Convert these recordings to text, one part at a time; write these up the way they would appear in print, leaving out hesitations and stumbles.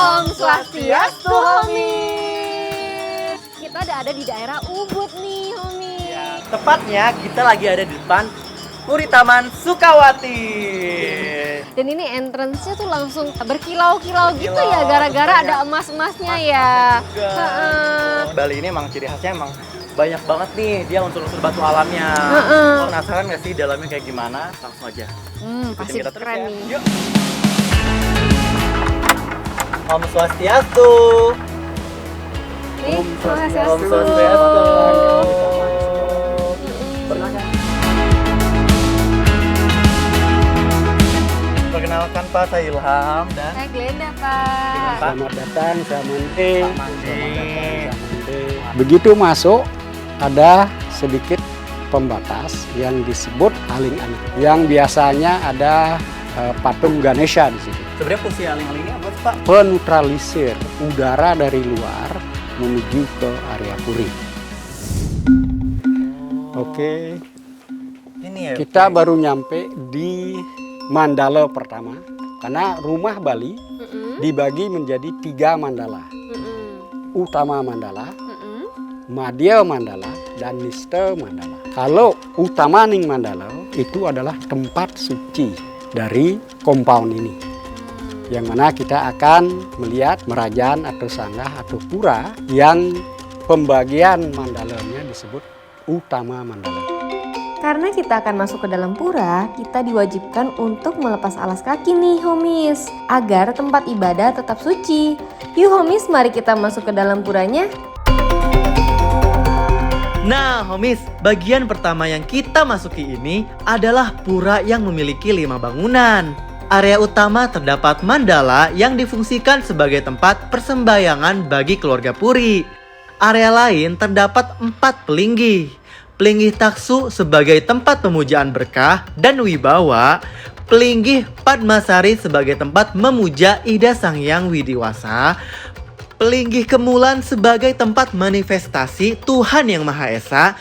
Om Swastiastu, Homies. Kita udah ada di daerah Ubud nih, Homies. Ya, tepatnya kita lagi ada di depan Puri Taman Sukawati. Dan ini entrance-nya tuh langsung berkilau-kilau gitu ya, gara-gara ada emas-emasnya ya. Bali ini emang ciri khasnya emang banyak banget nih dia unsur-unsur batu alamnya. Lo penasaran nggak sih dalamnya kayak gimana? Langsung aja. Pasti Kita terus keren ya. nih. Yuk. Om Swastiastu. Nih, Om Swastiastu. Swastiastu. Perkenalkan Pak, saya Ilham dan Saya Glenda, Pak. Selamat datang, saya Mande. Pak Mande. Begitu masuk, ada sedikit pembatas yang disebut aling-aling. Yang biasanya ada patung Ganesha di situ. Sebenarnya fungsi aling-aling ini apa sih, Pak? Penetralisir udara dari luar menuju ke area puri. Oke, Ini ya. kita baru nyampe di mandala pertama. Karena rumah Bali dibagi menjadi 3 mandala. Utama mandala, Madya mandala, dan Nista mandala. Kalau Utamaning mandala itu adalah tempat suci dari compound ini. Yang mana kita akan melihat merajan atau sanggah atau pura yang pembagian mandalanya disebut utama mandala. Karena kita akan masuk ke dalam pura, kita diwajibkan untuk melepas alas kaki nih homies, agar tempat ibadah tetap suci. Yuk homies, mari kita masuk ke dalam puranya. Nah, homies, bagian pertama yang kita masuki ini adalah pura yang memiliki 5 bangunan. Area utama terdapat mandala yang difungsikan sebagai tempat persembahyangan bagi keluarga Puri. Area lain terdapat 4 pelinggih. Pelinggih Taksu sebagai tempat pemujaan berkah dan wibawa. Pelinggih Padmasari sebagai tempat memuja Ida Sang Hyang Widiwasa. Pelinggih Kemulan sebagai tempat manifestasi Tuhan Yang Maha Esa.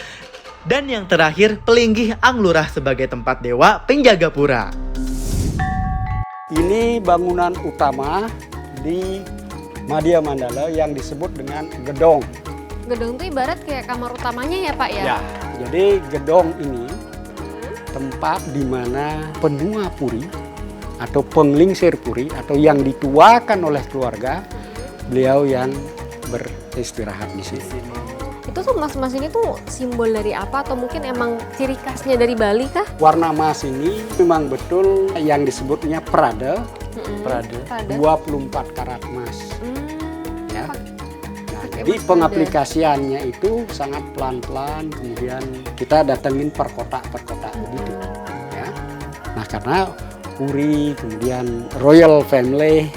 Dan yang terakhir, Pelinggih Anglurah sebagai tempat dewa penjaga pura. Ini bangunan utama di Madya Mandala yang disebut dengan gedong. Gedung tuh ibarat kayak kamar utamanya ya, Pak ya? Ya, jadi gedong ini tempat di mana penua puri atau penglingsir puri atau yang dituakan oleh keluarga beliau yang beristirahat di sini. Itu tuh emas-emas ini tuh simbol dari apa atau mungkin emang ciri khasnya dari Bali kah? Warna emas ini memang betul yang disebutnya prada, Prada. 24 karat emas. Ya. Nah, Pakai jadi emas pengaplikasiannya itu sangat pelan-pelan, kemudian kita datengin per kotak begitu. Ya. Nah, karena puri, kemudian royal family,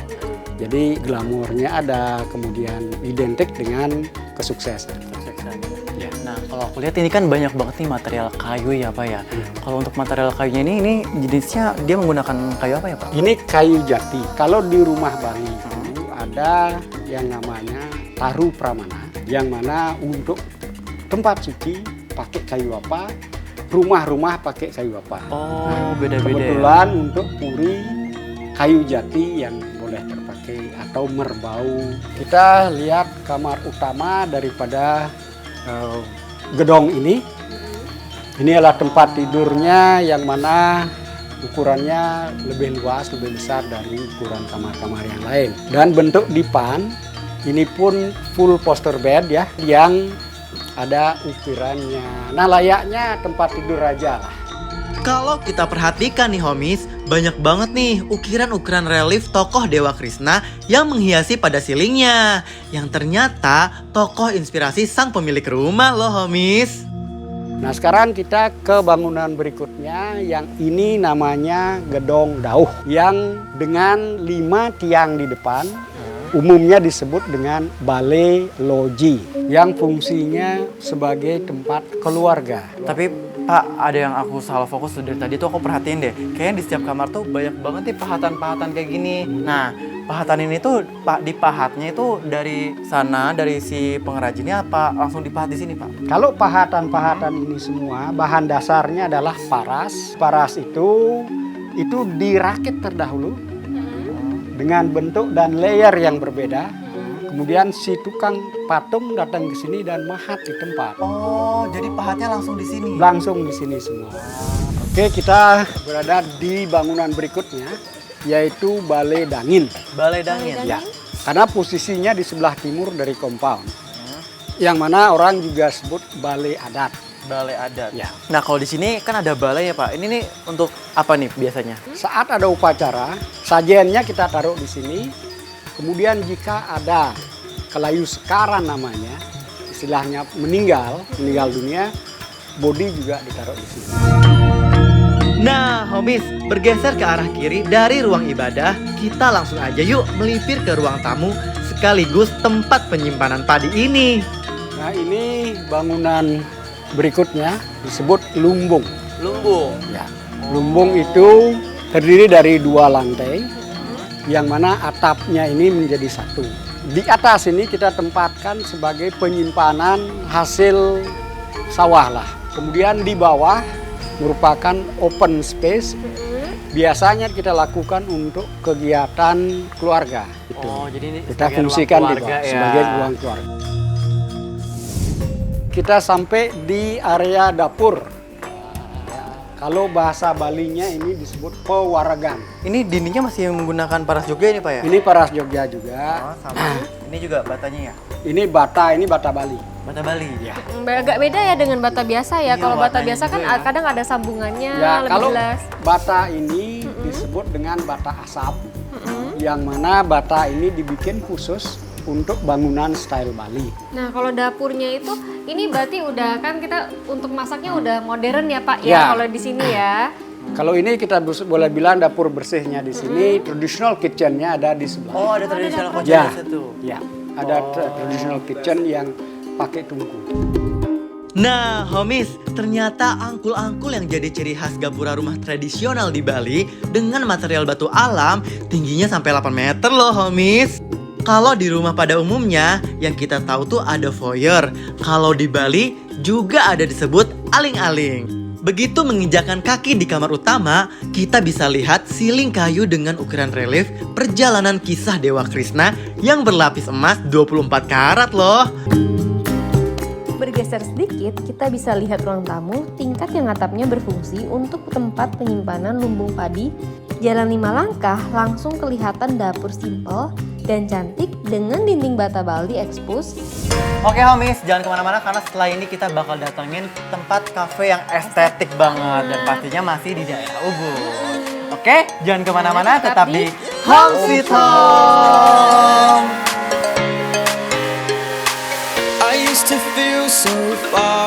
jadi glamornya ada, kemudian identik dengan kesuksesan. Ya. Nah, kalau aku lihat ini kan banyak banget nih material kayu ya, Pak ya. Kalau untuk material kayunya ini jenisnya dia menggunakan kayu apa ya, Pak? Ini kayu jati. Kalau di rumah Bali itu ada yang namanya taru pramana, yang mana untuk tempat suci pakai kayu apa, rumah-rumah pakai kayu apa. Oh, beda-beda. Kebetulan untuk puri kayu jati yang boleh terpakai atau merbau. Kita lihat kamar utama daripada gedong ini. Ini adalah tempat tidurnya yang mana ukurannya lebih luas, lebih besar dari ukuran kamar-kamar yang lain. Dan bentuk dipan ini pun full poster bed ya, yang ada ukirannya. Nah, layaknya tempat tidur raja lah. Kalau kita perhatikan nih homies, banyak banget nih ukiran-ukiran relief tokoh Dewa Krishna yang menghiasi pada silingnya. Yang ternyata tokoh inspirasi sang pemilik rumah loh homies. Nah, sekarang kita ke bangunan berikutnya yang ini namanya Gedong Dauh yang dengan 5 tiang di depan. Umumnya disebut dengan balai loji yang fungsinya sebagai tempat keluarga. Tapi Pak, ada yang aku salah fokus dari tadi tuh aku perhatiin deh. Kayaknya di setiap kamar tuh banyak banget nih pahatan-pahatan kayak gini. Nah, pahatan ini tuh dipahatnya itu dari sana, dari si pengrajinnya apa langsung dipahat di sini, Pak? Kalau pahatan-pahatan ini semua bahan dasarnya adalah paras. Paras itu dirakit terdahulu dengan bentuk dan layer yang berbeda. Kemudian si tukang patung datang ke sini dan mahat di tempat. Oh, jadi pahatnya langsung di sini. Langsung di sini semua. Oke, kita berada di bangunan berikutnya, yaitu Balai Dangin. Balai Dangin. Ya, karena posisinya di sebelah timur dari compound. Yang mana orang juga sebut balai adat. Balai adat. Ya. Nah, kalau di sini kan ada balai ya, Pak. Ini nih untuk apa nih biasanya? Saat ada upacara, sajiannya kita taruh di sini. Kemudian jika ada kelayu sekaran namanya, istilahnya meninggal dunia, bodi juga ditaruh di sini. Nah, homies, bergeser ke arah kiri dari ruang ibadah, kita langsung aja yuk melipir ke ruang tamu sekaligus tempat penyimpanan padi ini. Nah, ini bangunan berikutnya disebut lumbung. Lumbung. Ya, lumbung itu terdiri dari 2 lantai, yang mana atapnya ini menjadi satu. Di atas ini kita tempatkan sebagai penyimpanan hasil sawah lah. Kemudian di bawah merupakan open space. Biasanya kita lakukan untuk kegiatan keluarga. Gitu. Oh, jadi ini Kita sebagai fungsikan ruang di keluarga bawah ya. sebagai ruang keluarga. Kita sampai di area dapur. Kalau bahasa Balinya ini disebut pewaragan. Ini dindingnya masih menggunakan paras Jogja ini, Pak ya? Ini paras Jogja juga. Oh, sama. Ini juga batanya ya? Ini bata Bali. Bata Bali. Ya. Agak beda ya dengan bata biasa ya. Iya, Kalau bata batanya biasa kan juga ya. kadang ada sambungannya Ya, lebih kalau jelas. bata ini disebut dengan bata asap. Yang mana bata ini dibikin khusus untuk bangunan style Bali. Nah, kalau dapurnya itu ini berarti udah kan kita untuk masaknya udah modern ya, Pak ya, Ya. kalau di sini ya. Kalau ini kita boleh bilang dapur bersihnya di sini, traditional kitchennya ada di sebelah. Oh, ada tradisional Ya, kocok di situ. ya, ada traditional kitchen yang pakai tungku. Nah, homies, ternyata angkul-angkul yang jadi ciri khas gapura rumah tradisional di Bali dengan material batu alam tingginya sampai 8 meter loh, homies. Kalau di rumah pada umumnya yang kita tahu tuh ada foyer. Kalau di Bali juga ada disebut aling-aling. Begitu menginjakan kaki di kamar utama, kita bisa lihat siling kayu dengan ukiran relief perjalanan kisah Dewa Krishna yang berlapis emas 24 karat loh. Bergeser sedikit, kita bisa lihat ruang tamu, tingkat yang atapnya berfungsi untuk tempat penyimpanan lumbung padi. Jalan 5 langkah, langsung kelihatan dapur simpel dan cantik dengan dinding bata Bali expose. Oke homies, jangan kemana-mana karena setelah ini kita bakal datengin tempat cafe yang estetik banget dan pastinya masih di daerah Ubud. Oke, jangan kemana-mana, tetap di Home Sweet Home. I used to feel so far